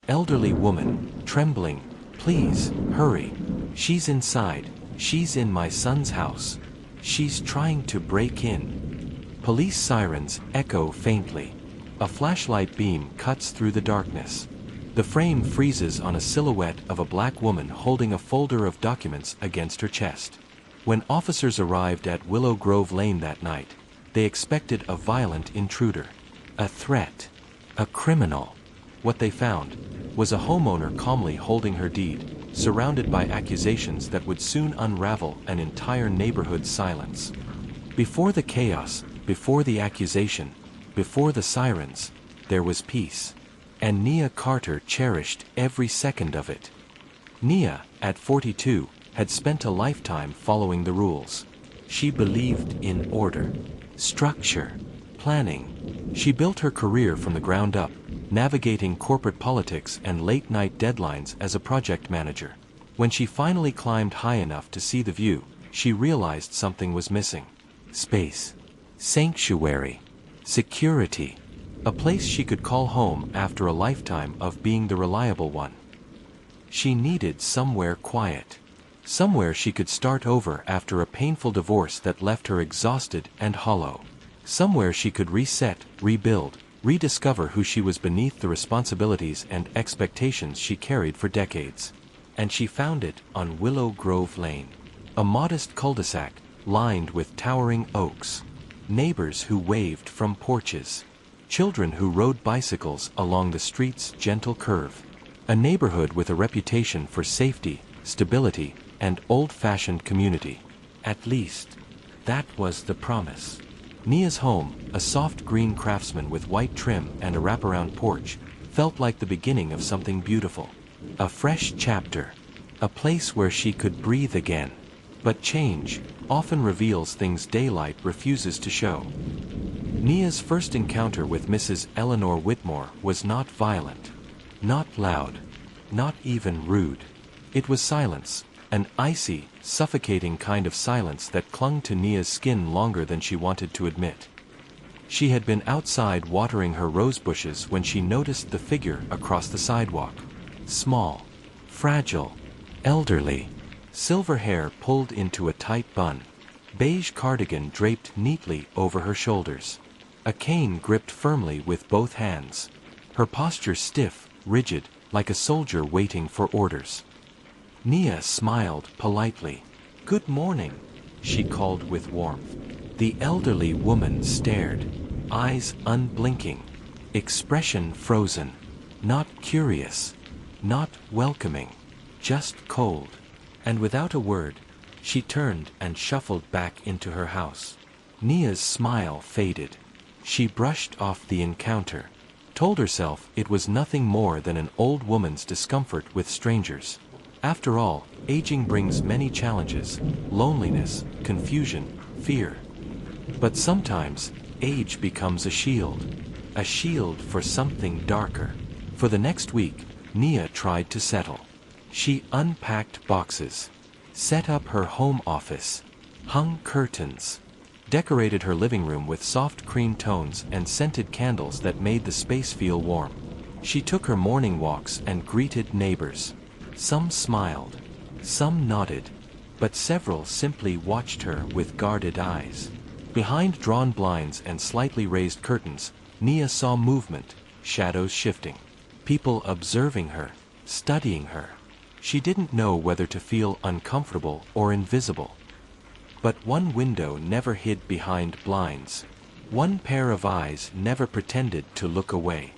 Elderly woman, trembling. Please, hurry. She's inside. She's in my son's house. She's trying to break in. Police sirens echo faintly. A flashlight beam cuts through the darkness. The frame freezes on a silhouette of a black woman holding a folder of documents against her chest. When officers arrived at Willow Grove Lane that night, they expected a violent intruder, a threat, a criminal. What they found was a homeowner calmly holding her deed, surrounded by accusations that would soon unravel an entire neighborhood's silence. Before the chaos, before the accusation, before the sirens, there was peace. And Nia Carter cherished every second of it. Nia, at 42, had spent a lifetime following the rules. She believed in order, structure, planning. She built her career from the ground up, navigating corporate politics and late-night deadlines as a project manager. When she finally climbed high enough to see the view, she realized something was missing. Space. Sanctuary. Security. A place she could call home after a lifetime of being the reliable one. She needed somewhere quiet. Somewhere she could start over after a painful divorce that left her exhausted and hollow. Somewhere she could reset, rebuild, rediscover who she was beneath the responsibilities and expectations she carried for decades. And she found it on Willow Grove Lane. A modest cul-de-sac, lined with towering oaks. Neighbors who waved from porches. Children who rode bicycles along the street's gentle curve. A neighborhood with a reputation for safety, stability, and old-fashioned community. At least, that was the promise. Nia's home, a soft green craftsman with white trim and a wraparound porch, felt like the beginning of something beautiful. A fresh chapter. A place where she could breathe again. But change often reveals things daylight refuses to show. Nia's first encounter with Mrs. Eleanor Whitmore was not violent, not loud, not even rude. It was silence, an icy, suffocating kind of silence that clung to Nia's skin longer than she wanted to admit. She had been outside watering her rose bushes when she noticed the figure across the sidewalk. Small, fragile, elderly, silver hair pulled into a tight bun, beige cardigan draped neatly over her shoulders. A cane gripped firmly with both hands. Her posture stiff, rigid, like a soldier waiting for orders. Nia smiled politely. "Good morning," she called with warmth. The elderly woman stared, eyes unblinking, expression frozen. Not curious, not welcoming, just cold. And without a word, she turned and shuffled back into her house. Nia's smile faded. She brushed off the encounter, told herself it was nothing more than an old woman's discomfort with strangers. After all, aging brings many challenges: loneliness, confusion, fear. But sometimes, age becomes a shield for something darker. For the next week, Nia tried to settle. She unpacked boxes, set up her home office, hung curtains, decorated her living room with soft cream tones and scented candles that made the space feel warm. She took her morning walks and greeted neighbors. Some smiled, some nodded, but several simply watched her with guarded eyes. Behind drawn blinds and slightly raised curtains, Nia saw movement, shadows shifting. People observing her, studying her. She didn't know whether to feel uncomfortable or invisible. But one window never hid behind blinds. One pair of eyes never pretended to look away.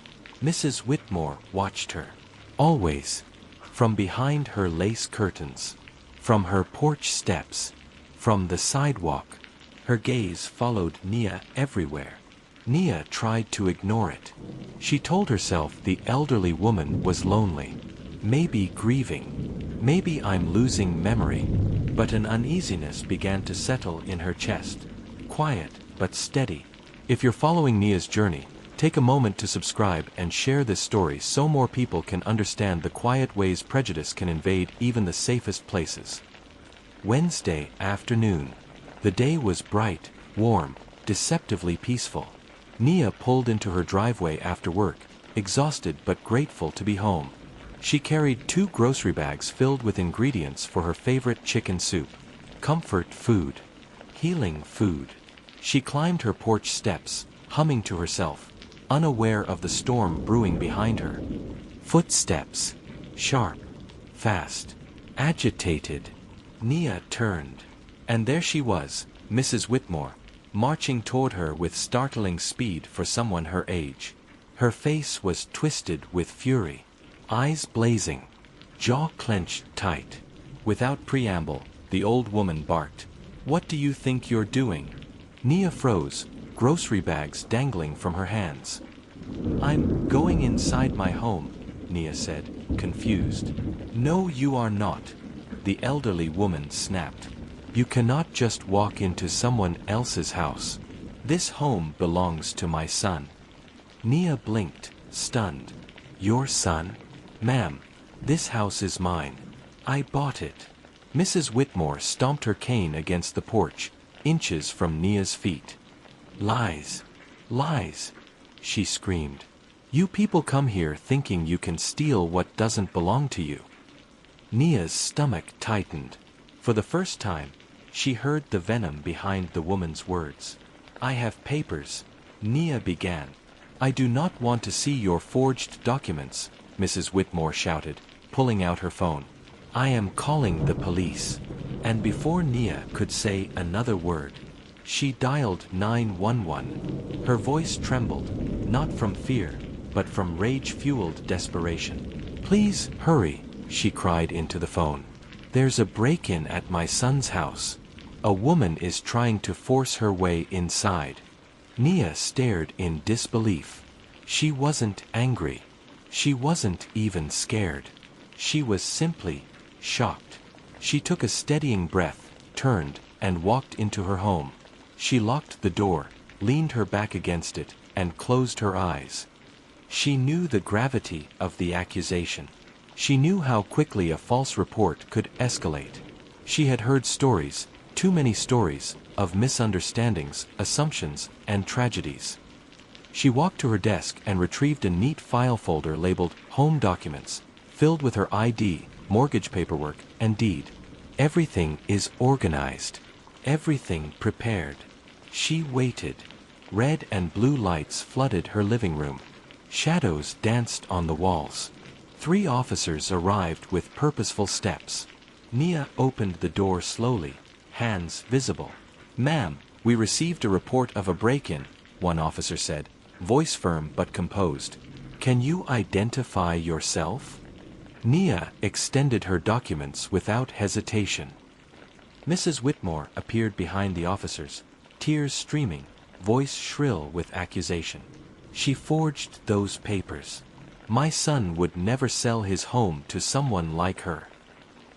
Mrs. Whitmore watched her. Always. From behind her lace curtains. From her porch steps. From the sidewalk. Her gaze followed Nia everywhere. Nia tried to ignore it. She told herself the elderly woman was lonely. Maybe grieving. Maybe I'm losing memory. But an uneasiness began to settle in her chest. Quiet, but steady. If you're following Nia's journey, take a moment to subscribe and share this story so more people can understand the quiet ways prejudice can invade even the safest places. Wednesday afternoon. The day was bright, warm, deceptively peaceful. Nia pulled into her driveway after work, exhausted but grateful to be home. She carried 2 grocery bags filled with ingredients for her favorite chicken soup. Comfort food. Healing food. She climbed her porch steps, humming to herself, unaware of the storm brewing behind her. Footsteps. Sharp. Fast. Agitated. Nia turned. And there she was, Mrs. Whitmore, marching toward her with startling speed for someone her age. Her face was twisted with fury. Eyes blazing. Jaw clenched tight. Without preamble, the old woman barked, "What do you think you're doing?" Nia froze, grocery bags dangling from her hands. "I'm going inside my home," Nia said, confused. "No, you are not," the elderly woman snapped. "You cannot just walk into someone else's house. This home belongs to my son." Nia blinked, stunned. "Your son? Ma'am, this house is mine. I bought it." Mrs. Whitmore stomped her cane against the porch, inches from Nia's feet. "Lies! Lies!" she screamed. "You people come here thinking you can steal what doesn't belong to you." Nia's stomach tightened. For the first time, she heard the venom behind the woman's words. "I have papers," Nia began. "I do not want to see your forged documents," Mrs. Whitmore shouted, pulling out her phone. "I am calling the police." And before Nia could say another word, she dialed 911. Her voice trembled, not from fear, but from rage-fueled desperation. "Please, hurry," she cried into the phone. "There's a break-in at my son's house. A woman is trying to force her way inside." Nia stared in disbelief. She wasn't angry. She wasn't even scared. She was simply shocked. She took a steadying breath, turned, and walked into her home. She locked the door, leaned her back against it, and closed her eyes. She knew the gravity of the accusation. She knew how quickly a false report could escalate. She had heard stories, too many stories, of misunderstandings, assumptions, and tragedies. She walked to her desk and retrieved a neat file folder labeled Home Documents, filled with her ID, mortgage paperwork, and deed. Everything is organized. Everything prepared. She waited. Red and blue lights flooded her living room. Shadows danced on the walls. 3 officers arrived with purposeful steps. Nia opened the door slowly, hands visible. "Ma'am, we received a report of a break-in," one officer said, voice firm but composed. "Can you identify yourself?" Nia extended her documents without hesitation. Mrs. Whitmore appeared behind the officers, tears streaming, voice shrill with accusation. "She forged those papers. My son would never sell his home to someone like her."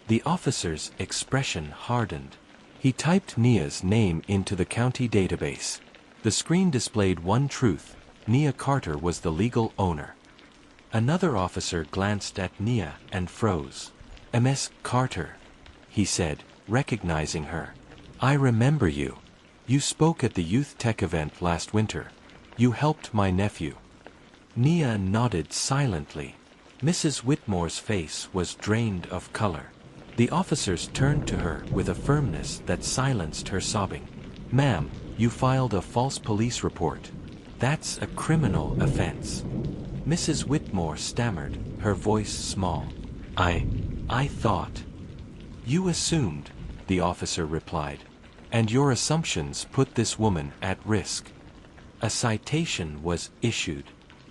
The officer's expression hardened. He typed Nia's name into the county database. The screen displayed one truth: Nia Carter was the legal owner. Another officer glanced at Nia and froze. "Ms. Carter," he said, recognizing her. "I remember you. You spoke at the youth tech event last winter. You helped my nephew." Nia nodded silently. Mrs. Whitmore's face was drained of color. The officers turned to her with a firmness that silenced her sobbing. "Ma'am, you filed a false police report. That's a criminal offense." Mrs. Whitmore stammered, her voice small. I thought." "You assumed," the officer replied. "And your assumptions put this woman at risk." A citation was issued.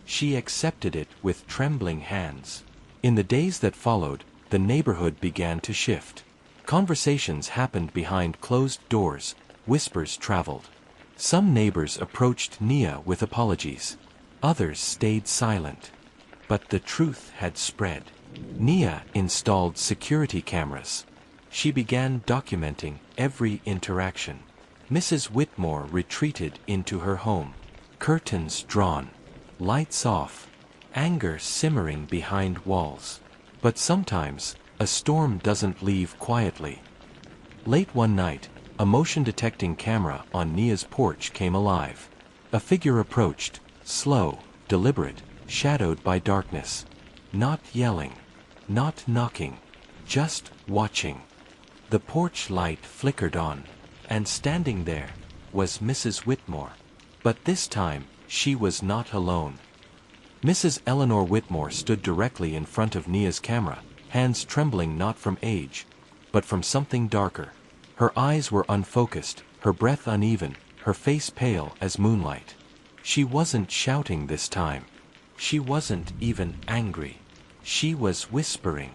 She accepted it with trembling hands. In the days that followed, the neighborhood began to shift. Conversations happened behind closed doors, whispers traveled. Some neighbors approached Nia with apologies. Others stayed silent. But the truth had spread. Nia installed security cameras. She began documenting every interaction. Mrs. Whitmore retreated into her home. Curtains drawn. Lights off. Anger simmering behind walls. But sometimes, a storm doesn't leave quietly. Late one night, a motion-detecting camera on Nia's porch came alive. A figure approached, slow, deliberate, shadowed by darkness. Not yelling. Not knocking. Just watching. The porch light flickered on, and standing there was Mrs. Whitmore. But this time, she was not alone. Mrs. Eleanor Whitmore stood directly in front of Nia's camera, hands trembling not from age, but from something darker. Her eyes were unfocused, her breath uneven, her face pale as moonlight. She wasn't shouting this time. She wasn't even angry. She was whispering.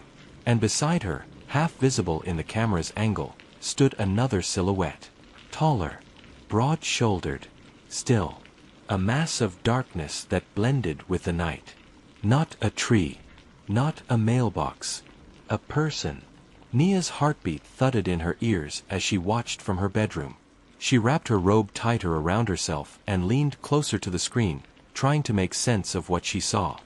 And beside her, half visible in the camera's angle, stood another silhouette. Taller, broad-shouldered, still. A mass of darkness that blended with the night. Not a tree. Not a mailbox. A person. Nia's heartbeat thudded in her ears as she watched from her bedroom. She wrapped her robe tighter around herself and leaned closer to the screen, trying to make sense of what she saw.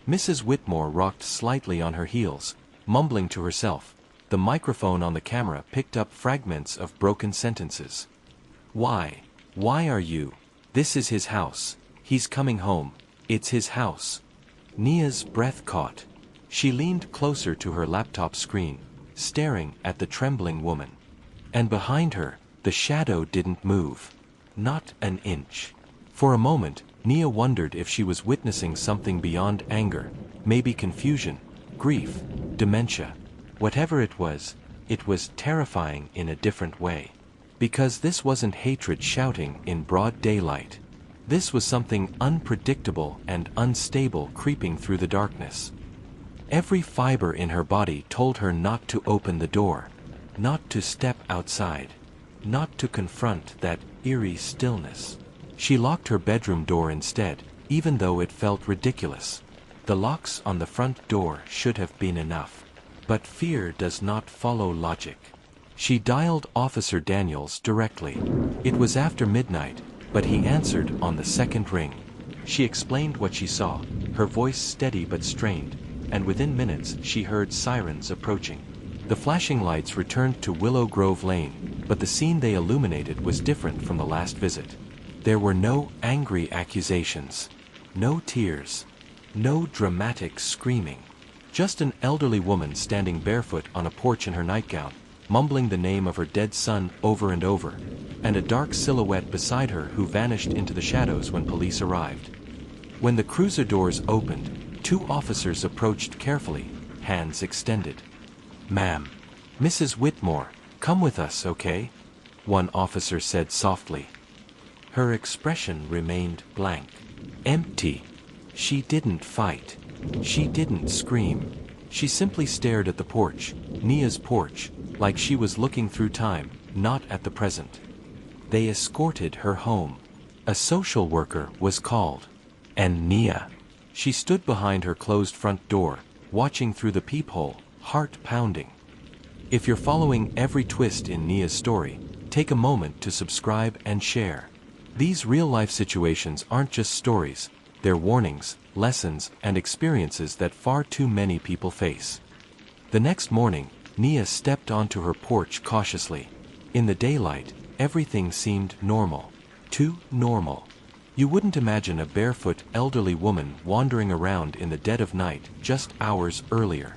Mrs. Whitmore rocked slightly on her heels, mumbling to herself. The microphone on the camera picked up fragments of broken sentences. Why? Why are you? This is his house. He's coming home. It's his house. Nia's breath caught. She leaned closer to her laptop screen, staring at the trembling woman. And behind her, the shadow didn't move. Not an inch. For a moment, Nia wondered if she was witnessing something beyond anger, maybe confusion, grief, dementia. Whatever it was terrifying in a different way. Because this wasn't hatred shouting in broad daylight. This was something unpredictable and unstable creeping through the darkness. Every fiber in her body told her not to open the door, not to step outside, not to confront that eerie stillness. She locked her bedroom door instead, even though it felt ridiculous. The locks on the front door should have been enough. But fear does not follow logic. She dialed Officer Daniels directly. It was after midnight, but he answered on the second ring. She explained what she saw, her voice steady but strained, and within minutes she heard sirens approaching. The flashing lights returned to Willow Grove Lane, but the scene they illuminated was different from the last visit. There were no angry accusations, no tears, no dramatic screaming. Just an elderly woman standing barefoot on a porch in her nightgown, mumbling the name of her dead son over and over, and a dark silhouette beside her who vanished into the shadows when police arrived. When the cruiser doors opened, two officers approached carefully, hands extended. "Ma'am, Mrs. Whitmore, come with us, okay?" one officer said softly. Her expression remained blank, empty. She didn't fight. She didn't scream. She simply stared at the porch, Nia's porch, like she was looking through time, not at the present. They escorted her home. A social worker was called. And Nia. She stood behind her closed front door, watching through the peephole, heart pounding. If you're following every twist in Nia's story, take a moment to subscribe and share. These real-life situations aren't just stories, they're warnings, lessons, and experiences that far too many people face. The next morning, Nia stepped onto her porch cautiously. In the daylight, everything seemed normal. Too normal. You wouldn't imagine a barefoot elderly woman wandering around in the dead of night just hours earlier.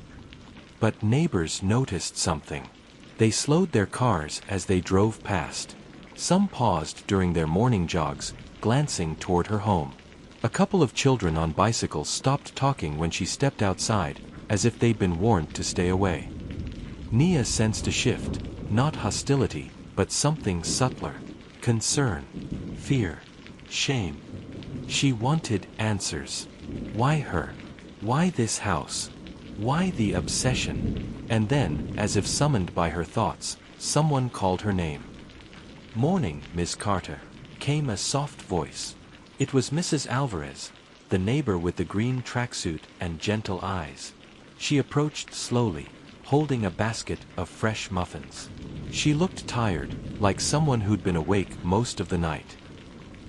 But neighbors noticed something. They slowed their cars as they drove past. Some paused during their morning jogs, glancing toward her home. A couple of children on bicycles stopped talking when she stepped outside, as if they'd been warned to stay away. Nia sensed a shift, not hostility, but something subtler. Concern, fear, shame. She wanted answers. Why her? Why this house? Why the obsession? And then, as if summoned by her thoughts, someone called her name. "Morning, Miss Carter," came a soft voice. It was Mrs. Alvarez, the neighbor with the green tracksuit and gentle eyes. She approached slowly, holding a basket of fresh muffins. She looked tired, like someone who'd been awake most of the night.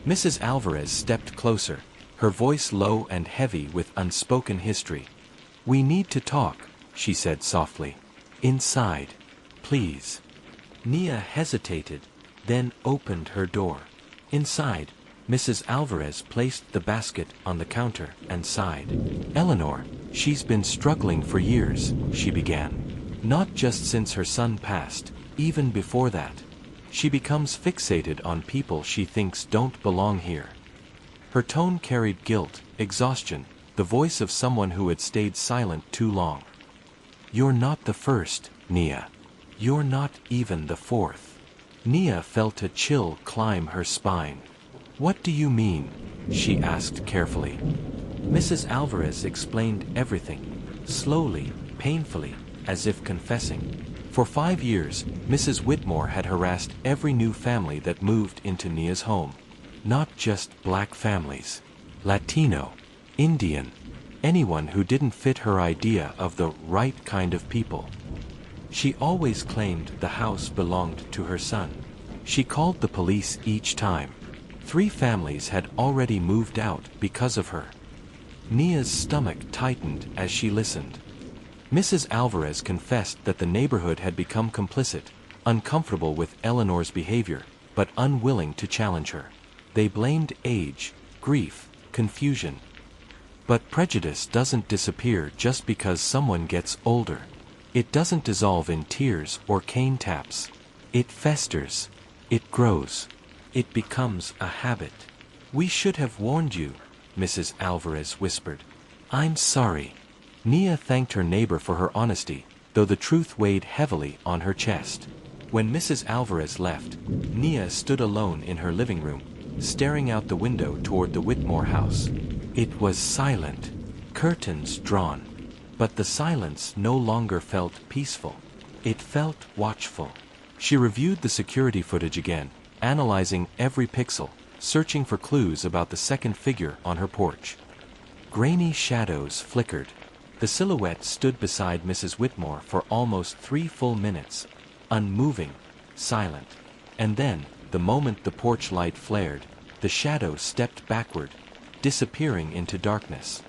Mrs. Alvarez stepped closer, her voice low and heavy with unspoken history. "We need to talk," she said softly. "Inside, please." Nia hesitated, then opened her door. Inside, Mrs. Alvarez placed the basket on the counter and sighed. "Eleanor," She's been struggling for years, she began. Not just since her son passed, even before that. She becomes fixated on people she thinks don't belong here. Her tone carried guilt, exhaustion, the voice of someone who had stayed silent too long. You're not the first, Nia. You're not even the fourth. Nia felt a chill climb her spine. What do you mean? She asked carefully. Mrs. Alvarez explained everything, slowly, painfully, as if confessing. For 5 years, Mrs. Whitmore had harassed every new family that moved into Nia's home. Not just black families. Latino, Indian, anyone who didn't fit her idea of the right kind of people. She always claimed the house belonged to her son. She called the police each time. 3 families had already moved out because of her. Nia's stomach tightened as she listened. Mrs. Alvarez confessed that the neighborhood had become complicit, uncomfortable with Eleanor's behavior, but unwilling to challenge her. They blamed age, grief, confusion. But prejudice doesn't disappear just because someone gets older. It doesn't dissolve in tears or cane taps. It festers. It grows. It becomes a habit. We should have warned you, Mrs. Alvarez whispered. I'm sorry. Nia thanked her neighbor for her honesty, though the truth weighed heavily on her chest. When Mrs. Alvarez left, Nia stood alone in her living room, staring out the window toward the Whitmore house. It was silent, curtains drawn, but the silence no longer felt peaceful. It felt watchful. She reviewed the security footage again, analyzing every pixel, searching for clues about the second figure on her porch. Grainy shadows flickered. The silhouette stood beside Mrs. Whitmore for almost 3 full minutes, unmoving, silent. And then, the moment the porch light flared, the shadow stepped backward, disappearing into darkness.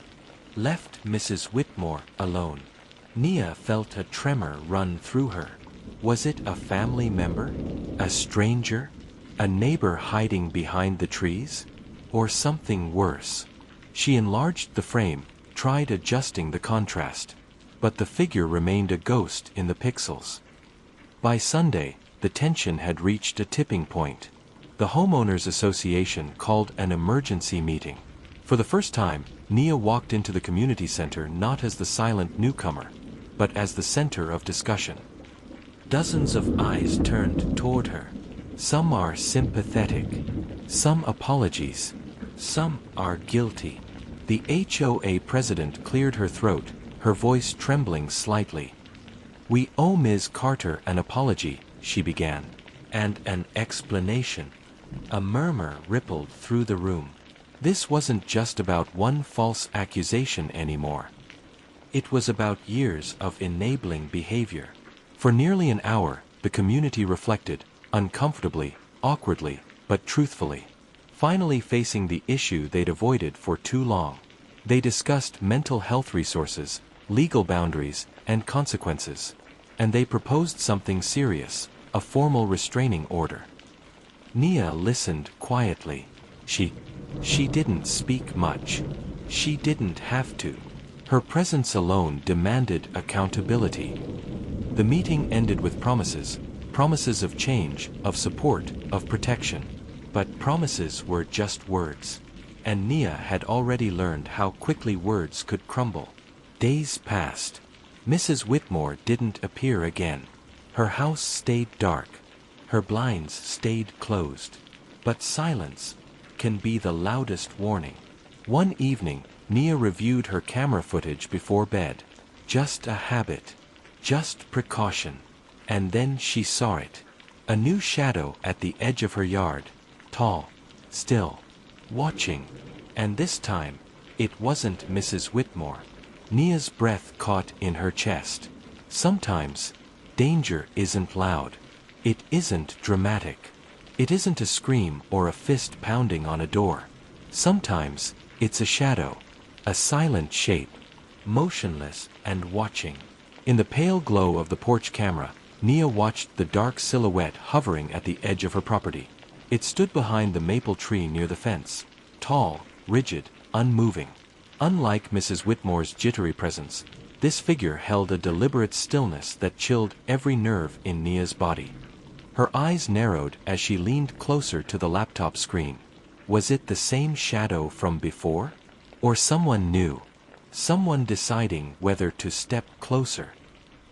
Left Mrs. Whitmore alone. Nia felt a tremor run through her. Was it a family member? A stranger? A neighbor hiding behind the trees? Or something worse? She enlarged the frame, tried adjusting the contrast. But the figure remained a ghost in the pixels. By Sunday, the tension had reached a tipping point. The Homeowners Association called an emergency meeting. For the first time, Nia walked into the community center not as the silent newcomer, but as the center of discussion. Dozens of eyes turned toward her. Some are sympathetic, some apologies, some are guilty. The HOA president cleared her throat, her voice trembling slightly. We owe Ms. Carter an apology, she began, and an explanation. A murmur rippled through the room. This wasn't just about one false accusation anymore. It was about years of enabling behavior. For nearly an hour, the community reflected, uncomfortably, awkwardly, but truthfully. Finally facing the issue they'd avoided for too long. They discussed mental health resources, legal boundaries, and consequences. And they proposed something serious, a formal restraining order. Nia listened quietly. She didn't speak much. She didn't have to. Her presence alone demanded accountability. The meeting ended with promises of change, of support, of protection. But promises were just words. And Nia had already learned how quickly words could crumble. Days passed. Mrs. Whitmore didn't appear again. Her house stayed dark. Her blinds stayed closed. But silence can be the loudest warning. One evening, Nia reviewed her camera footage before bed. Just a habit. Just precaution. And then she saw it. A new shadow at the edge of her yard. Tall. Still. Watching. And this time, it wasn't Mrs. Whitmore. Nia's breath caught in her chest. Sometimes, danger isn't loud. It isn't dramatic. It isn't a scream or a fist pounding on a door. Sometimes, it's a shadow. A silent shape. Motionless and watching. In the pale glow of the porch camera, Nia watched the dark silhouette hovering at the edge of her property. It stood behind the maple tree near the fence. Tall, rigid, unmoving. Unlike Mrs. Whitmore's jittery presence, this figure held a deliberate stillness that chilled every nerve in Nia's body. Her eyes narrowed as she leaned closer to the laptop screen. Was it the same shadow from before? Or someone new? Someone deciding whether to step closer?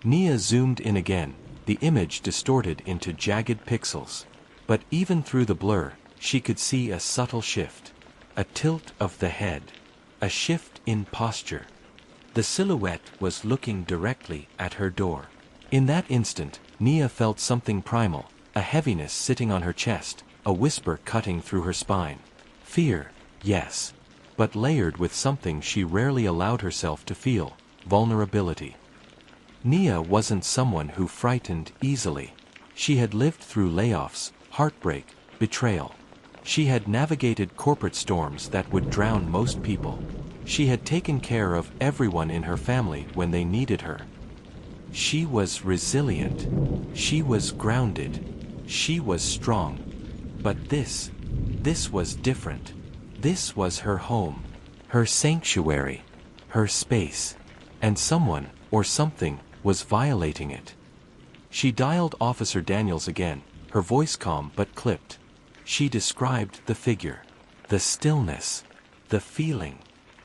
Nia zoomed in again, the image distorted into jagged pixels. But even through the blur, she could see a subtle shift. A tilt of the head. A shift in posture. The silhouette was looking directly at her door. In that instant, Nia felt something primal, a heaviness sitting on her chest, a whisper cutting through her spine. Fear, yes, but layered with something she rarely allowed herself to feel: vulnerability. Nia wasn't someone who frightened easily. She had lived through layoffs, heartbreak, betrayal. She had navigated corporate storms that would drown most people. She had taken care of everyone in her family when they needed her. She was resilient. She was grounded. She was strong. But this was different. This was her home, her sanctuary, her space, and someone, or something, was violating it. She dialed Officer Daniels again, her voice calm but clipped. She described the figure, the stillness, the feeling.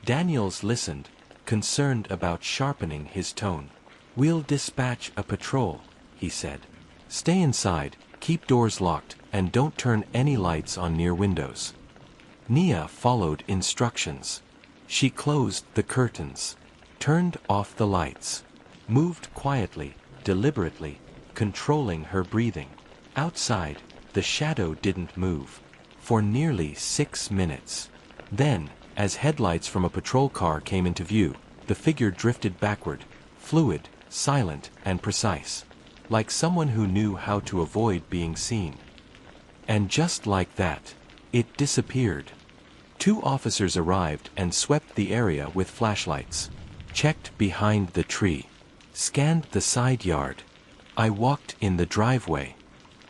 Daniels listened, concerned about sharpening his tone. "We'll dispatch a patrol," he said. "Stay inside, keep doors locked, and don't turn any lights on near windows." Nia followed instructions. She closed the curtains, turned off the lights, moved quietly, deliberately, controlling her breathing. Outside, the shadow didn't move for nearly 6 minutes. Then, as headlights from a patrol car came into view, the figure drifted backward, fluid, silent, and precise, like someone who knew how to avoid being seen. And just like that, it disappeared. 2 officers arrived and swept the area with flashlights, checked behind the tree, scanned the side yard. I walked in the driveway.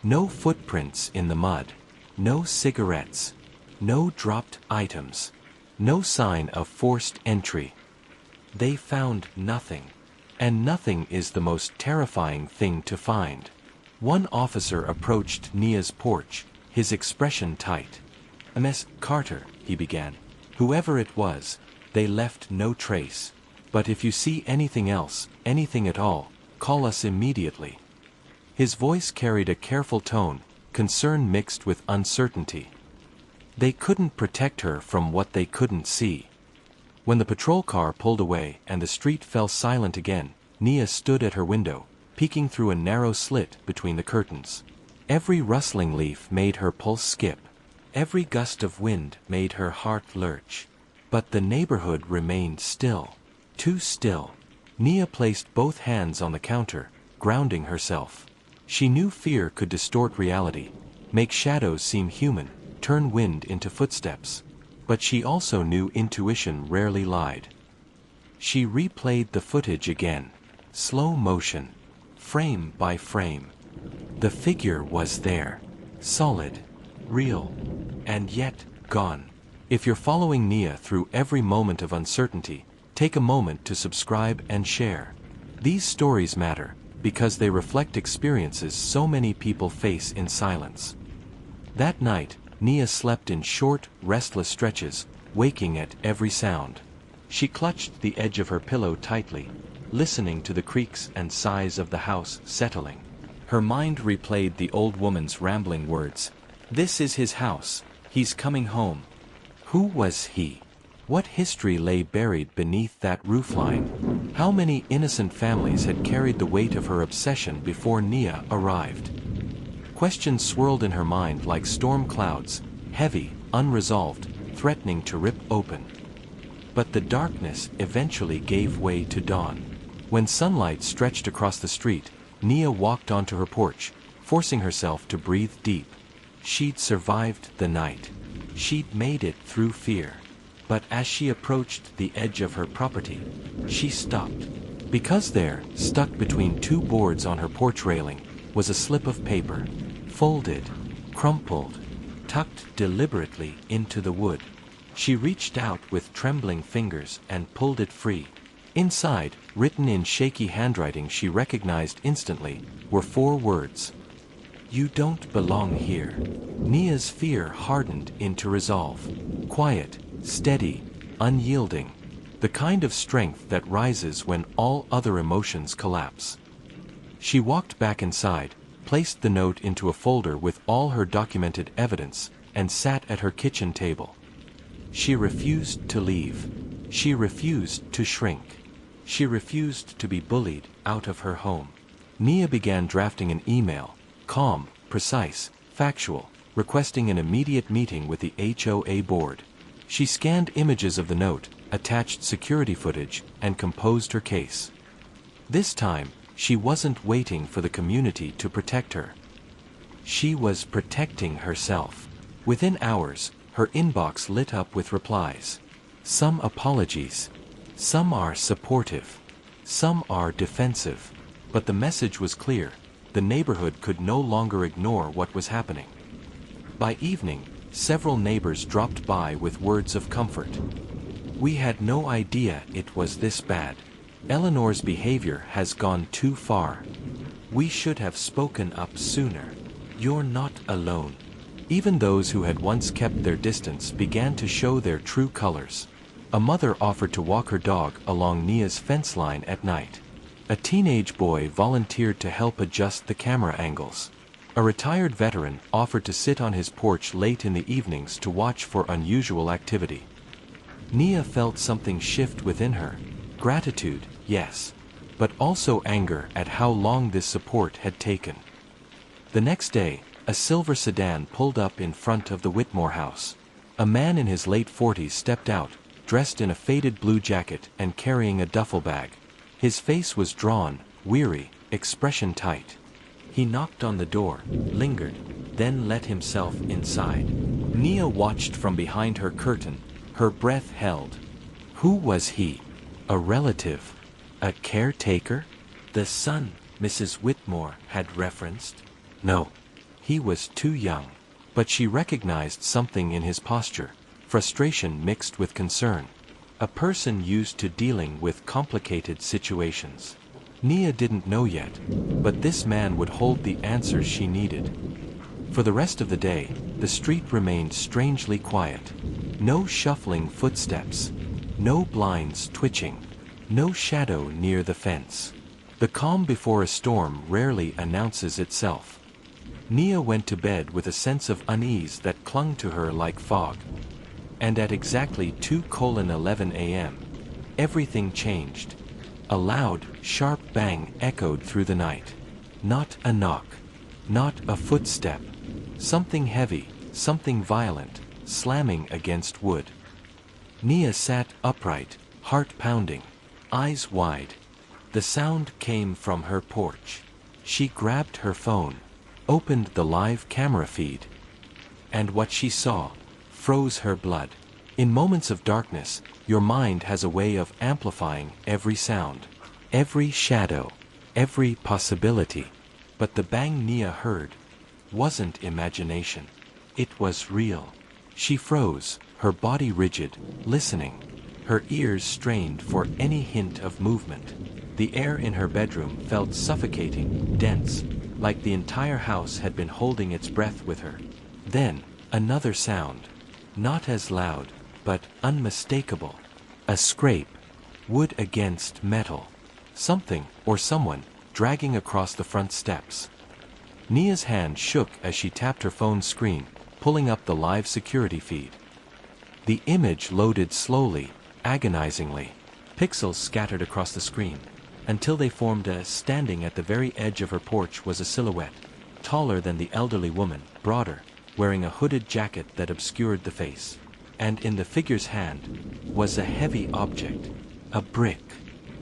No footprints in the mud, no cigarettes, no dropped items, no sign of forced entry. They found nothing. And nothing is the most terrifying thing to find. One officer approached Nia's porch, his expression tight. "Miss Carter," he began. "Whoever it was, they left no trace. But if you see anything else, anything at all, call us immediately." His voice carried a careful tone, concern mixed with uncertainty. They couldn't protect her from what they couldn't see. When the patrol car pulled away and the street fell silent again, Nia stood at her window, peeking through a narrow slit between the curtains. Every rustling leaf made her pulse skip. Every gust of wind made her heart lurch. But the neighborhood remained still. Too still. Nia placed both hands on the counter, grounding herself. She knew fear could distort reality, make shadows seem human, turn wind into footsteps. But she also knew intuition rarely lied. She replayed the footage again, slow motion, frame by frame. The figure was there, solid, real, and yet gone. If you're following Nia through every moment of uncertainty, take a moment to subscribe and share. These stories matter because they reflect experiences so many people face in silence. That night, Nia slept in short, restless stretches, waking at every sound. She clutched the edge of her pillow tightly, listening to the creaks and sighs of the house settling. Her mind replayed the old woman's rambling words. "This is his house. He's coming home." Who was he? What history lay buried beneath that roofline? How many innocent families had carried the weight of her obsession before Nia arrived? Questions swirled in her mind like storm clouds, heavy, unresolved, threatening to rip open. But the darkness eventually gave way to dawn. When sunlight stretched across the street, Nia walked onto her porch, forcing herself to breathe deep. She'd survived the night. She'd made it through fear. But as she approached the edge of her property, she stopped. Because there, stuck between 2 boards on her porch railing, was a slip of paper, folded, crumpled, tucked deliberately into the wood. She reached out with trembling fingers and pulled it free. Inside, written in shaky handwriting she recognized instantly, were 4 words. "You don't belong here." Nia's fear hardened into resolve. Quiet, steady, unyielding. The kind of strength that rises when all other emotions collapse. She walked back inside, placed the note into a folder with all her documented evidence, and sat at her kitchen table. She refused to leave. She refused to shrink. She refused to be bullied out of her home. Nia began drafting an email, calm, precise, factual, requesting an immediate meeting with the HOA board. She scanned images of the note, attached security footage, and composed her case. This time, she wasn't waiting for the community to protect her. She was protecting herself. Within hours, her inbox lit up with replies. Some apologies. Some are supportive. Some are defensive. But the message was clear. The neighborhood could no longer ignore what was happening. By evening, several neighbors dropped by with words of comfort. "We had no idea it was this bad. Eleanor's behavior has gone too far. We should have spoken up sooner. You're not alone." Even those who had once kept their distance began to show their true colors. A mother offered to walk her dog along Nia's fence line at night. A teenage boy volunteered to help adjust the camera angles. A retired veteran offered to sit on his porch late in the evenings to watch for unusual activity. Nia felt something shift within her. Gratitude, yes, but also anger at how long this support had taken. The next day, a silver sedan pulled up in front of the Whitmore house. A man in his late 40s stepped out, dressed in a faded blue jacket and carrying a duffel bag. His face was drawn, weary, expression tight. He knocked on the door, lingered, then let himself inside. Nia watched from behind her curtain, her breath held. Who was he? A relative? A caretaker? The son Mrs. Whitmore had referenced? No. He was too young. But she recognized something in his posture, frustration mixed with concern. A person used to dealing with complicated situations. Nia didn't know yet, but this man would hold the answers she needed. For the rest of the day, the street remained strangely quiet. No shuffling footsteps. No blinds twitching. No shadow near the fence. The calm before a storm rarely announces itself. Nia went to bed with a sense of unease that clung to her like fog. And at exactly 2:11 a.m., everything changed. A loud, sharp bang echoed through the night. Not a knock. Not a footstep. Something heavy, something violent, slamming against wood. Nia sat upright, heart pounding, eyes wide. The sound came from her porch. She grabbed her phone, opened the live camera feed. And what she saw froze her blood. In moments of darkness, your mind has a way of amplifying every sound, every shadow, every possibility. But the bang Nia heard wasn't imagination. It was real. She froze, her body rigid, listening, her ears strained for any hint of movement. The air in her bedroom felt suffocating, dense, like the entire house had been holding its breath with her. Then, another sound. Not as loud, but unmistakable. A scrape. Wood against metal. Something, or someone, dragging across the front steps. Nia's hand shook as she tapped her phone's screen, pulling up the live security feed. The image loaded slowly, agonizingly. Pixels scattered across the screen, until they formed a standing at the very edge of her porch was a silhouette, taller than the elderly woman, broader, wearing a hooded jacket that obscured the face. And in the figure's hand was a heavy object, a brick.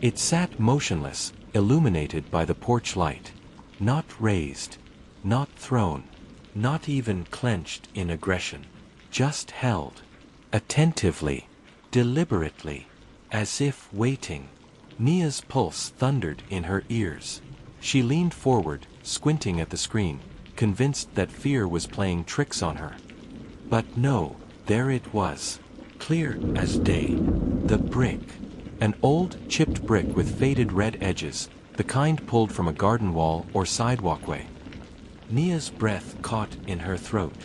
It sat motionless, illuminated by the porch light. Not raised, not thrown, not even clenched in aggression. Just held, attentively, deliberately, as if waiting. Nia's pulse thundered in her ears. She leaned forward, squinting at the screen, convinced that fear was playing tricks on her. But no, there it was. clear as day. The brick. An old, chipped brick with faded red edges, the kind pulled from a garden wall or sidewalkway. Nia's breath caught in her throat.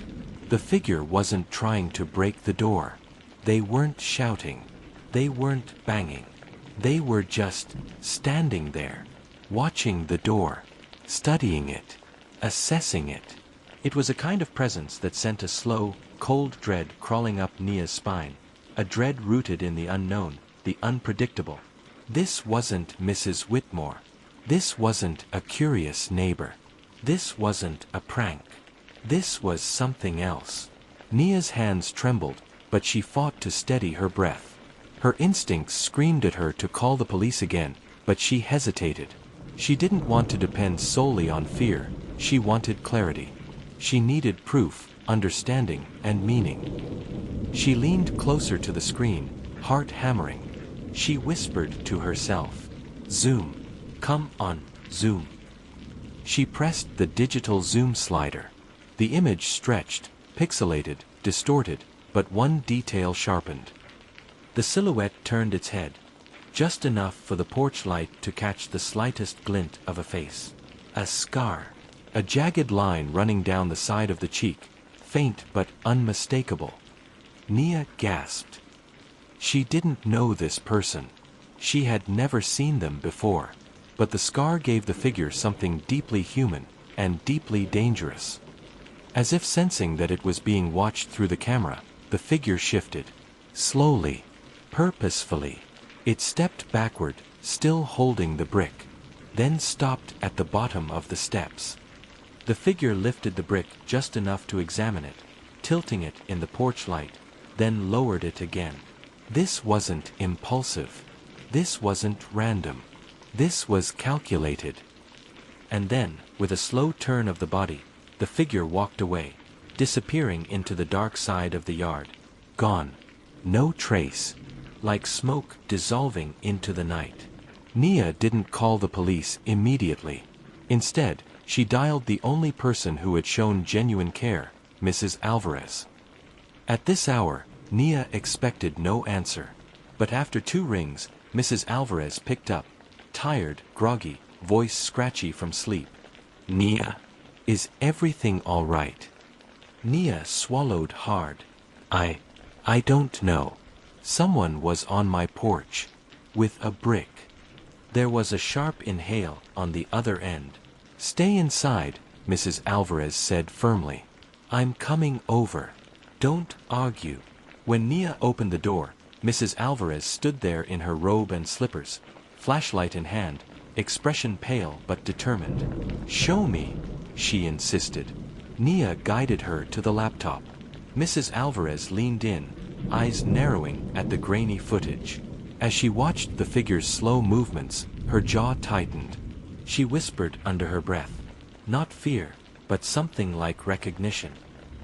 The figure wasn't trying to break the door. They weren't shouting. They weren't banging. They were just standing there, watching the door, studying it, assessing it. It was a kind of presence that sent a slow, cold dread crawling up Nia's spine, a dread rooted in the unknown, the unpredictable. This wasn't Mrs. Whitmore. This wasn't a curious neighbor. This wasn't a prank. This was something else. Nia's hands trembled, but she fought to steady her breath. Her instincts screamed at her to call the police again, but she hesitated. She didn't want to depend solely on fear. She wanted clarity. She needed proof, understanding, and meaning. She leaned closer to the screen, heart hammering. She whispered to herself, "Zoom. Come on, zoom." She pressed the digital zoom slider. The image stretched, pixelated, distorted, but one detail sharpened. The silhouette turned its head, just enough for the porch light to catch the slightest glint of a face. A scar. A jagged line running down the side of the cheek, faint but unmistakable. Nia gasped. She didn't know this person. She had never seen them before. But the scar gave the figure something deeply human and deeply dangerous. As if sensing that it was being watched through the camera, the figure shifted. Slowly, purposefully. It stepped backward, still holding the brick, then stopped at the bottom of the steps. The figure lifted the brick just enough to examine it, tilting it in the porch light, then lowered it again. This wasn't impulsive. This wasn't random. This was calculated. And then, with a slow turn of the body, the figure walked away, disappearing into the dark side of the yard. Gone. No trace. Like smoke dissolving into the night. Nia didn't call the police immediately. Instead, she dialed the only person who had shown genuine care, Mrs. Alvarez. At this hour, Nia expected no answer. But after 2 rings, Mrs. Alvarez picked up, tired, groggy, voice scratchy from sleep. "Nia, is everything all right?" Nia swallowed hard. I don't know. Someone was on my porch. With a brick." There was a sharp inhale on the other end. "Stay inside," Mrs. Alvarez said firmly. "I'm coming over. Don't argue." When Nia opened the door, Mrs. Alvarez stood there in her robe and slippers, flashlight in hand, expression pale but determined. "Show me," she insisted. Nia guided her to the laptop. Mrs. Alvarez leaned in, eyes narrowing at the grainy footage. As she watched the figure's slow movements, her jaw tightened. She whispered under her breath, not fear, but something like recognition.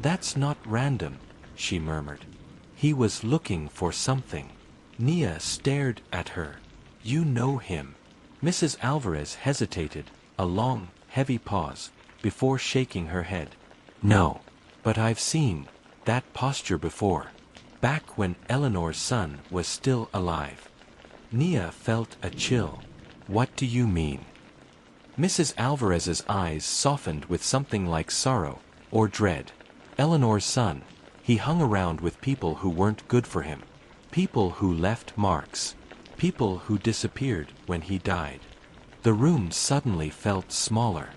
"That's not random," she murmured. "He was looking for something." Nia stared at her. "You know him." Mrs. Alvarez hesitated, a long, heavy pause, before shaking her head. "No, but I've seen that posture before. Back when Eleanor's son was still alive." Nia felt a chill. "What do you mean?" Mrs. Alvarez's eyes softened with something like sorrow or dread. Eleanor's son, he hung around with people who weren't good for him. People who left marks. People who disappeared when he died. The room suddenly felt smaller,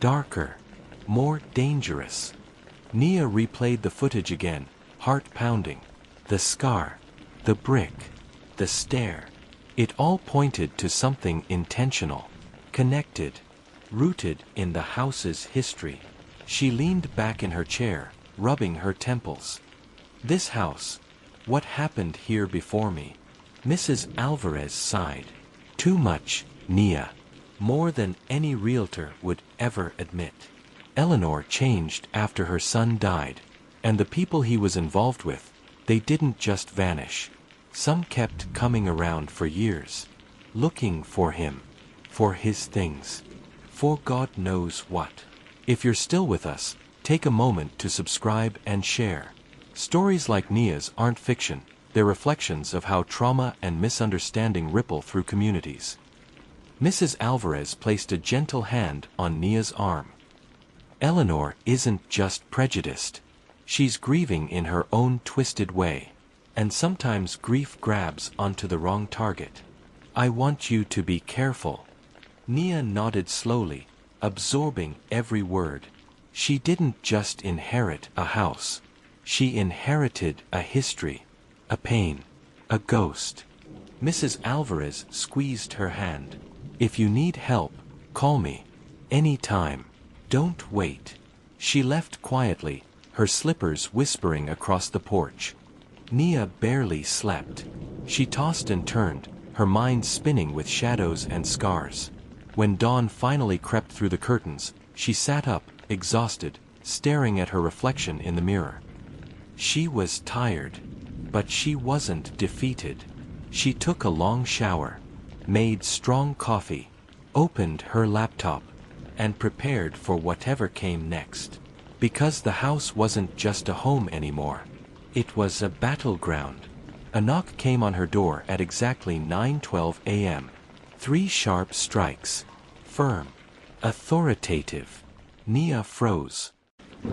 darker, more dangerous. Nia replayed the footage again, heart pounding. The scar, the brick, the stare. It all pointed to something intentional, connected, rooted in the house's history. She leaned back in her chair, rubbing her temples. This house, what happened here before me? Mrs. Alvarez sighed. Too much, Nia. More than any realtor would ever admit. Eleanor changed after her son died, and the people he was involved with, they didn't just vanish. Some kept coming around for years, looking for him, for his things, for God knows what. If you're still with us, take a moment to subscribe and share. Stories like Nia's aren't fiction, they're reflections of how trauma and misunderstanding ripple through communities. Mrs. Alvarez placed a gentle hand on Nia's arm. Eleanor isn't just prejudiced. She's grieving in her own twisted way. And sometimes grief grabs onto the wrong target. I want you to be careful. Nia nodded slowly, absorbing every word. She didn't just inherit a house. She inherited a history, a pain, a ghost. Mrs. Alvarez squeezed her hand. If you need help, call me. Anytime. Don't wait. She left quietly, her slippers whispering across the porch. Nia barely slept. She tossed and turned, her mind spinning with shadows and scars. When dawn finally crept through the curtains, she sat up, exhausted, staring at her reflection in the mirror. She was tired, but she wasn't defeated. She took a long shower, made strong coffee, opened her laptop, and prepared for whatever came next. Because the house wasn't just a home anymore. It was a battleground. A knock came on her door at exactly 9:12 a.m. 3 sharp strikes. Firm. Authoritative. Nia froze.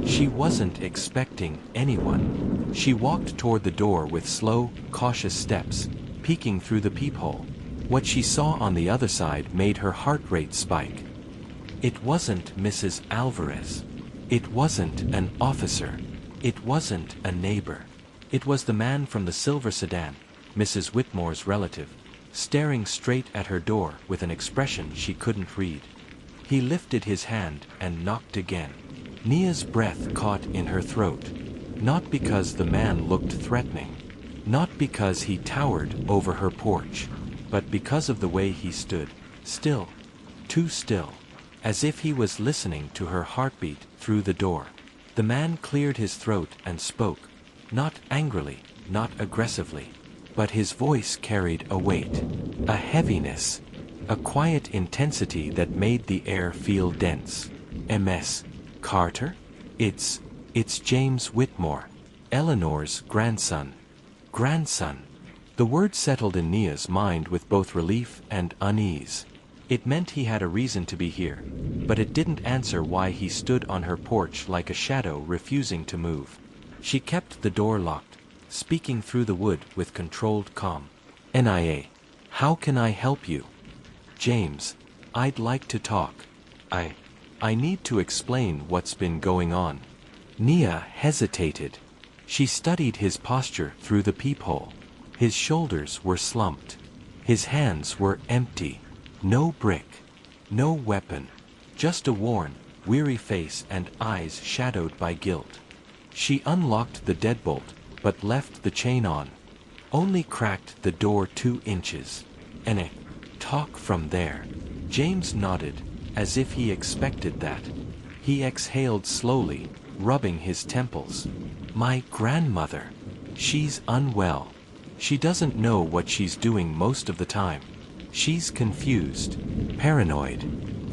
She wasn't expecting anyone. She walked toward the door with slow, cautious steps, peeking through the peephole. What she saw on the other side made her heart rate spike. It wasn't Mrs. Alvarez. It wasn't an officer. It wasn't a neighbor. It was the man from the silver sedan, Mrs. Whitmore's relative, staring straight at her door with an expression she couldn't read. He lifted his hand and knocked again. Nia's breath caught in her throat. Not because the man looked threatening. Not because he towered over her porch. But because of the way he stood, still, too still, as if he was listening to her heartbeat through the door. The man cleared his throat and spoke, not angrily, not aggressively, but his voice carried a weight, a heaviness, a quiet intensity that made the air feel dense. "Ms. Carter? It's James Whitmore, Eleanor's grandson." Grandson. The word settled in Nia's mind with both relief and unease. It meant he had a reason to be here, but it didn't answer why he stood on her porch like a shadow refusing to move. She kept the door locked, speaking through the wood with controlled calm. "Nia, how can I help you?" "James, I'd like to talk. I need to explain what's been going on." Nia hesitated. She studied his posture through the peephole. His shoulders were slumped. His hands were empty. No brick. No weapon. Just a worn, weary face and eyes shadowed by guilt. She unlocked the deadbolt, but left the chain on. Only cracked the door 2 inches. "And talk from there." James nodded, as if he expected that. He exhaled slowly, rubbing his temples. "My grandmother. She's unwell. She doesn't know what she's doing most of the time. She's confused, paranoid,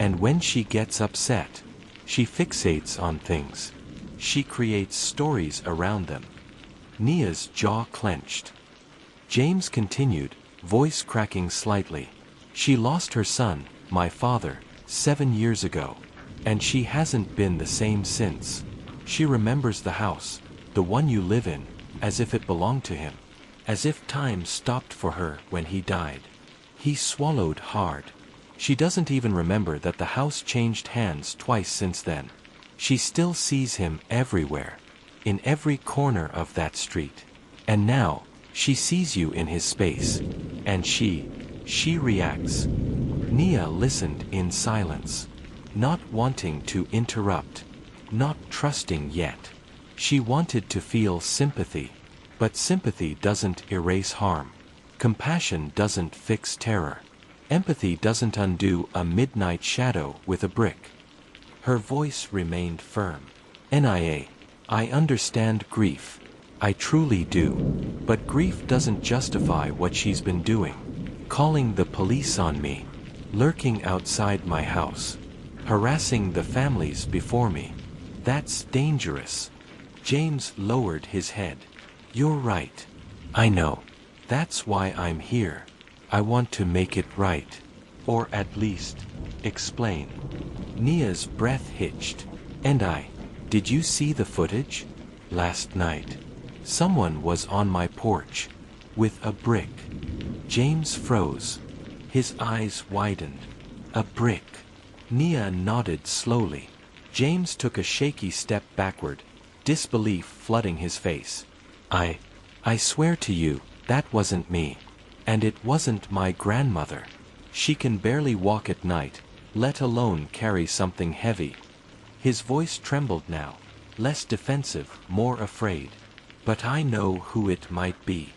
and when she gets upset, she fixates on things. She creates stories around them." Nia's jaw clenched. James continued, voice cracking slightly. "She lost her son, my father, 7 years ago, and she hasn't been the same since. She remembers the house, the one you live in, as if it belonged to him, as if time stopped for her when he died." He swallowed hard. She doesn't even remember that the house changed hands twice since then. She still sees him everywhere, in every corner of that street. And now, she sees you in his space. And she reacts. Nia listened in silence, not wanting to interrupt, not trusting yet. She wanted to feel sympathy, but sympathy doesn't erase harm. Compassion doesn't fix terror. Empathy doesn't undo a midnight shadow with a brick. Her voice remained firm. "Nia, I understand grief. I truly do. But grief doesn't justify what she's been doing. Calling the police on me. Lurking outside my house. Harassing the families before me. That's dangerous." James lowered his head. "You're right. I know. That's why I'm here. I want to make it right. Or at least, explain. Nia's breath hitched. And did you see the footage? Last night. Someone was on my porch. With a brick. James froze. His eyes widened. A brick. Nia nodded slowly. James took a shaky step backward, disbelief flooding his face. I swear to you, that wasn't me. And it wasn't my grandmother. She can barely walk at night, let alone carry something heavy. His voice trembled now, less defensive, more afraid. But I know who it might be.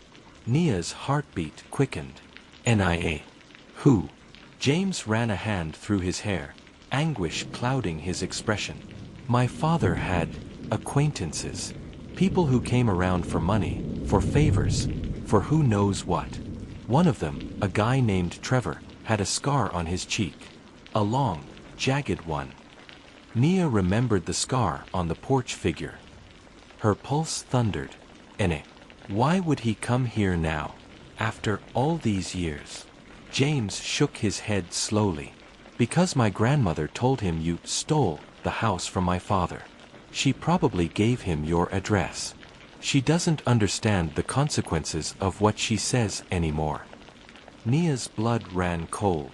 Nia's heartbeat quickened. Nia. Who? James ran a hand through his hair, anguish clouding his expression. My father had acquaintances. People who came around for money, for favors, for who knows what. One of them, a guy named Trevor, had a scar on his cheek. A long, jagged one. Nia remembered the scar on the porch figure. Her pulse thundered. Why would he come here now, after all these years? James shook his head slowly. Because my grandmother told him you stole the house from my father. She probably gave him your address. She doesn't understand the consequences of what she says anymore. Nia's blood ran cold.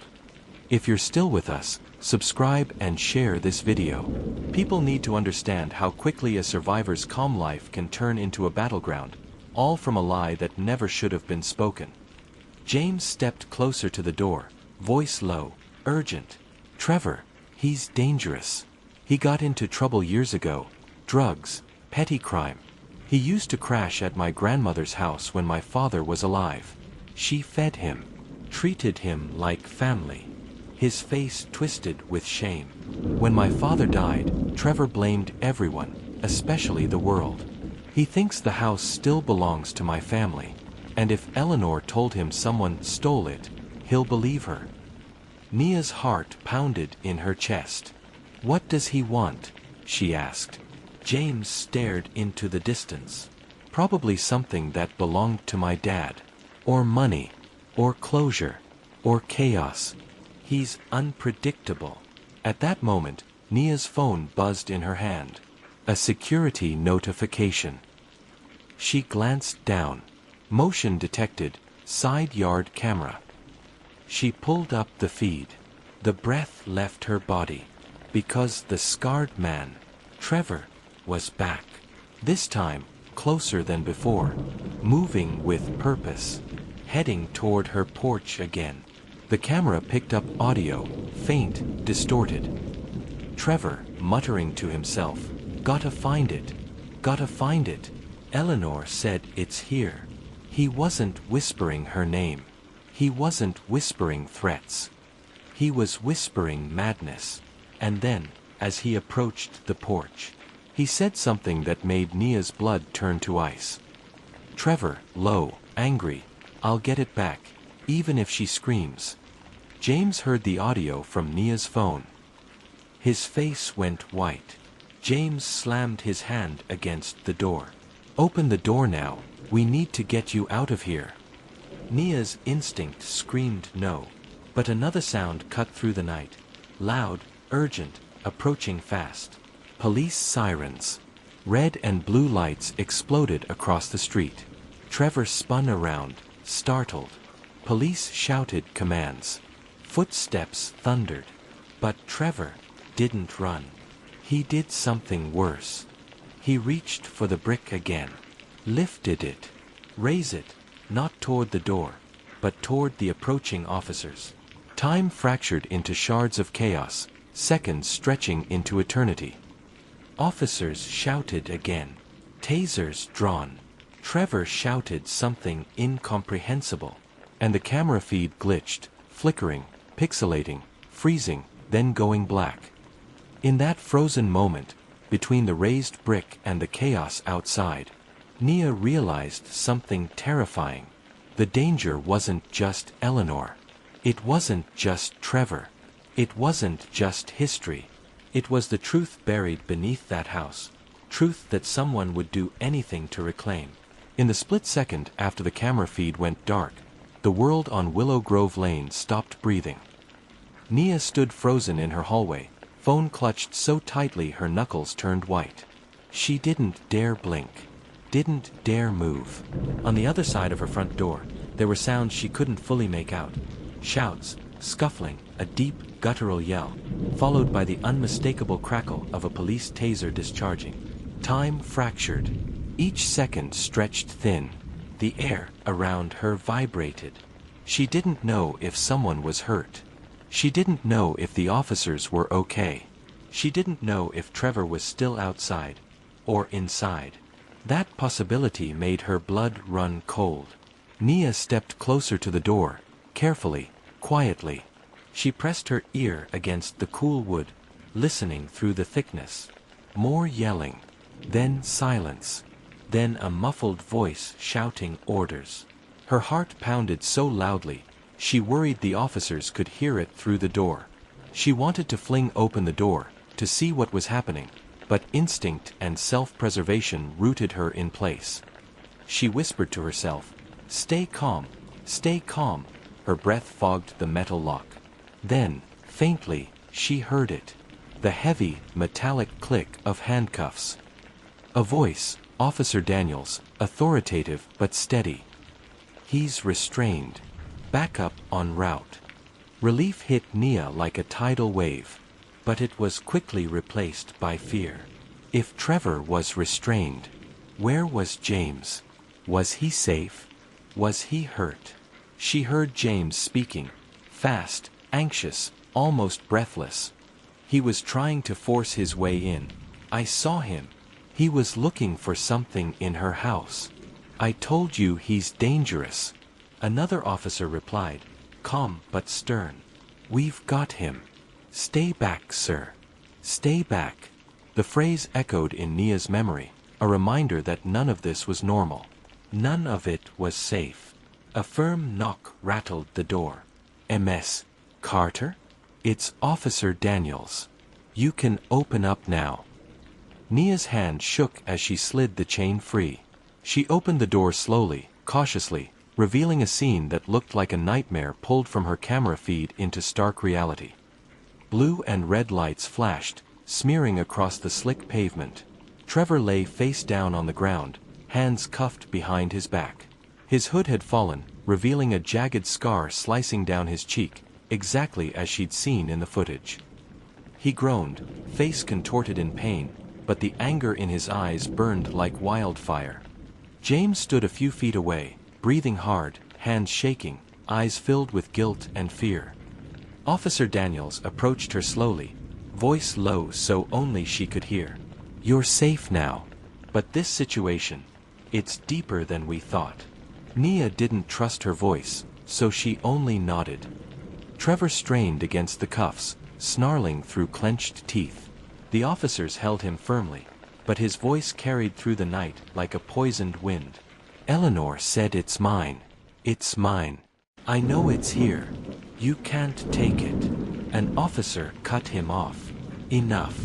If you're still with us, subscribe and share this video. People need to understand how quickly a survivor's calm life can turn into a battleground, all from a lie that never should have been spoken. James stepped closer to the door, voice low, urgent. Trevor, he's dangerous. He got into trouble years ago. Drugs, petty crime. He used to crash at my grandmother's house when my father was alive. She fed him, treated him like family. His face twisted with shame. When my father died, Trevor blamed everyone, especially the world. He thinks the house still belongs to my family. And if Eleanor told him someone stole it, he'll believe her. Nia's heart pounded in her chest. What does he want? She asked. James stared into the distance. Probably something that belonged to my dad. Or money. Or closure. Or chaos. He's unpredictable. At that moment, Nia's phone buzzed in her hand. A security notification. She glanced down. Motion detected. Side yard camera. She pulled up the feed. The breath left her body. Because the scarred man, Trevor, was back. This time, closer than before. Moving with purpose. Heading toward her porch again. The camera picked up audio, faint, distorted. Trevor, muttering to himself, "Gotta find it. Gotta find it." Eleanor said it's here. He wasn't whispering her name. He wasn't whispering threats. He was whispering madness. And then, as he approached the porch, he said something that made Nia's blood turn to ice. Trevor, low, angry, "I'll get it back, even if she screams." James heard the audio from Nia's phone. His face went white. James slammed his hand against the door. "Open the door now, we need to get you out of here." Nia's instinct screamed no, but another sound cut through the night. Loud, urgent, approaching fast. Police sirens. Red and blue lights exploded across the street. Trevor spun around, startled. Police shouted commands. Footsteps thundered. But Trevor didn't run. He did something worse. He reached for the brick again. Lifted it. Raised it, not toward the door, but toward the approaching officers. Time fractured into shards of chaos, seconds stretching into eternity. Officers shouted again. Tasers drawn. Trevor shouted something incomprehensible. And the camera feed glitched, flickering, pixelating, freezing, then going black. In that frozen moment, between the raised brick and the chaos outside, Nia realized something terrifying. The danger wasn't just Eleanor. It wasn't just Trevor. It wasn't just history. It was the truth buried beneath that house. Truth that someone would do anything to reclaim. In the split second after the camera feed went dark, the world on Willow Grove Lane stopped breathing. Nia stood frozen in her hallway, phone clutched so tightly her knuckles turned white. She didn't dare blink, didn't dare move. On the other side of her front door, there were sounds she couldn't fully make out. Shouts, scuffling, a deep, guttural yell, followed by the unmistakable crackle of a police taser discharging. Time fractured. Each second stretched thin. The air around her vibrated. She didn't know if someone was hurt. She didn't know if the officers were okay. She didn't know if Trevor was still outside or inside. That possibility made her blood run cold. Nia stepped closer to the door, carefully, quietly. She pressed her ear against the cool wood, listening through the thickness. More yelling, then silence, then a muffled voice shouting orders. Her heart pounded so loudly, she worried the officers could hear it through the door. She wanted to fling open the door, to see what was happening, but instinct and self-preservation rooted her in place. She whispered to herself, "Stay calm, stay calm." Her breath fogged the metal lock. Then, faintly, she heard it. The heavy, metallic click of handcuffs. A voice, Officer Daniels, authoritative but steady. "He's restrained. Back up en route." Relief hit Nia like a tidal wave, but it was quickly replaced by fear. If Trevor was restrained, where was James? Was he safe? Was he hurt? She heard James speaking, fast, anxious, almost breathless. He was trying to force his way in. "I saw him. He was looking for something in her house. I told you he's dangerous." Another officer replied, calm but stern. "We've got him. Stay back, sir. Stay back." The phrase echoed in Nia's memory, a reminder that none of this was normal. None of it was safe. A firm knock rattled the door. "Ms. Carter? It's Officer Daniels. You can open up now." Nia's hand shook as she slid the chain free. She opened the door slowly, cautiously, revealing a scene that looked like a nightmare pulled from her camera feed into stark reality. Blue and red lights flashed, smearing across the slick pavement. Trevor lay face down on the ground, hands cuffed behind his back. His hood had fallen, revealing a jagged scar slicing down his cheek, exactly as she'd seen in the footage. He groaned, face contorted in pain, but the anger in his eyes burned like wildfire. James stood a few feet away, breathing hard, hands shaking, eyes filled with guilt and fear. Officer Daniels approached her slowly, voice low so only she could hear. "You're safe now. But this situation, it's deeper than we thought." Nia didn't trust her voice, so she only nodded. Trevor strained against the cuffs, snarling through clenched teeth. The officers held him firmly, but his voice carried through the night like a poisoned wind. "Eleanor said it's mine. It's mine. I know it's here. You can't take it." An officer cut him off. "Enough."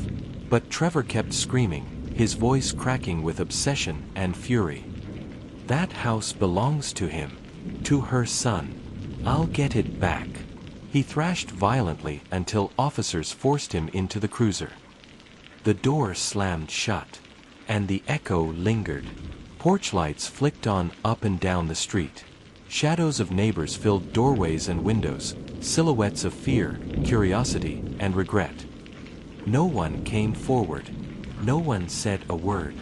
But Trevor kept screaming, his voice cracking with obsession and fury. "That house belongs to him. To her son. I'll get it back." He thrashed violently until officers forced him into the cruiser. The door slammed shut, and the echo lingered. Porch lights flicked on up and down the street. Shadows of neighbors filled doorways and windows, silhouettes of fear, curiosity, and regret. No one came forward. No one said a word.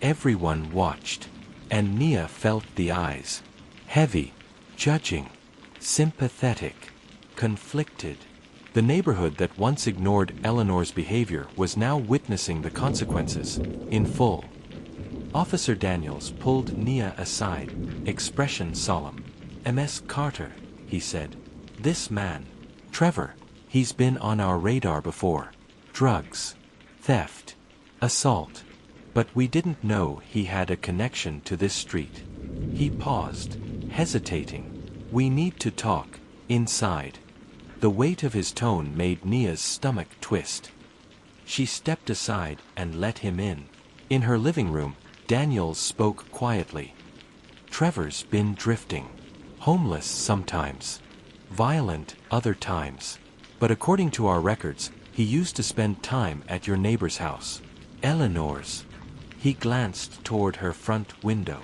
Everyone watched, and Nia felt the eyes. Heavy, judging, sympathetic, conflicted. The neighborhood that once ignored Eleanor's behavior was now witnessing the consequences, in full. Officer Daniels pulled Nia aside, expression solemn. "Ms. Carter," he said. "This man, Trevor, he's been on our radar before. Drugs, theft, assault. But we didn't know he had a connection to this street." He paused, hesitating. "We need to talk, inside." The weight of his tone made Nia's stomach twist. She stepped aside and let him in. In her living room, Daniels spoke quietly. Trevor's been drifting. Homeless sometimes. Violent other times. But according to our records, he used to spend time at your neighbor's house. Eleanor's. He glanced toward her front window.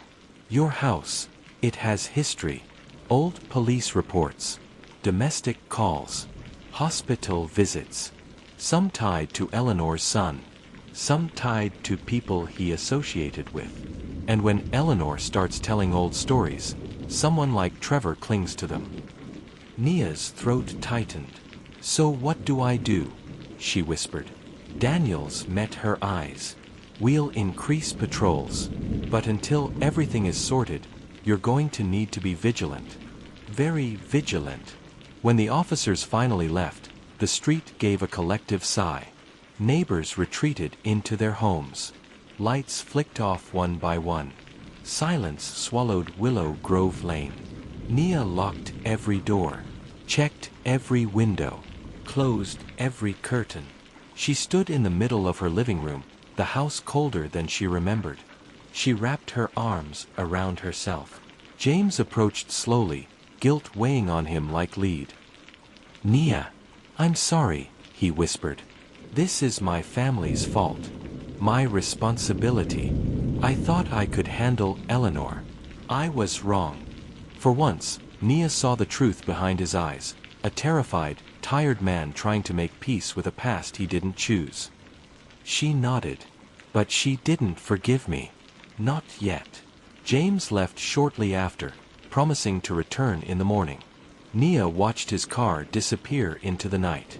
Your house. It has history. Old police reports. Domestic calls. Hospital visits. Some tied to Eleanor's son. Some tied to people he associated with. And when Eleanor starts telling old stories, someone like Trevor clings to them. Nia's throat tightened. So what do I do? She whispered. Daniels met her eyes. We'll increase patrols. But until everything is sorted, you're going to need to be vigilant. Very vigilant. When the officers finally left, the street gave a collective sigh. Neighbors retreated into their homes. Lights flicked off one by one. Silence swallowed Willow Grove Lane. Nia locked every door, checked every window, closed every curtain. She stood in the middle of her living room, the house colder than she remembered. She wrapped her arms around herself. James approached slowly, guilt weighing on him like lead. Nia, I'm sorry, he whispered. This is my family's fault. My responsibility. I thought I could handle Eleanor. I was wrong. For once, Nia saw the truth behind his eyes, a terrified, tired man trying to make peace with a past he didn't choose. She nodded. But she didn't forgive me. Not yet. James left shortly after, promising to return in the morning. Nia watched his car disappear into the night.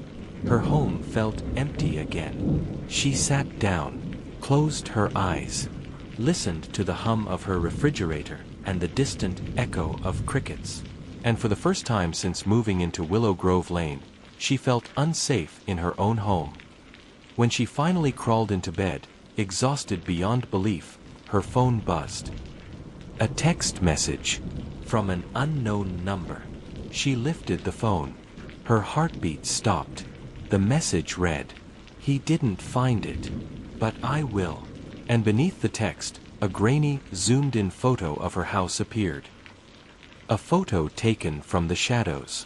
Her home felt empty again. She sat down, closed her eyes, listened to the hum of her refrigerator and the distant echo of crickets. And for the first time since moving into Willow Grove Lane, she felt unsafe in her own home. When she finally crawled into bed, exhausted beyond belief, her phone buzzed. A text message from an unknown number. She lifted the phone. Her heartbeat stopped. The message read, "He didn't find it, but I will." And beneath the text, a grainy, zoomed-in photo of her house appeared. A photo taken from the shadows.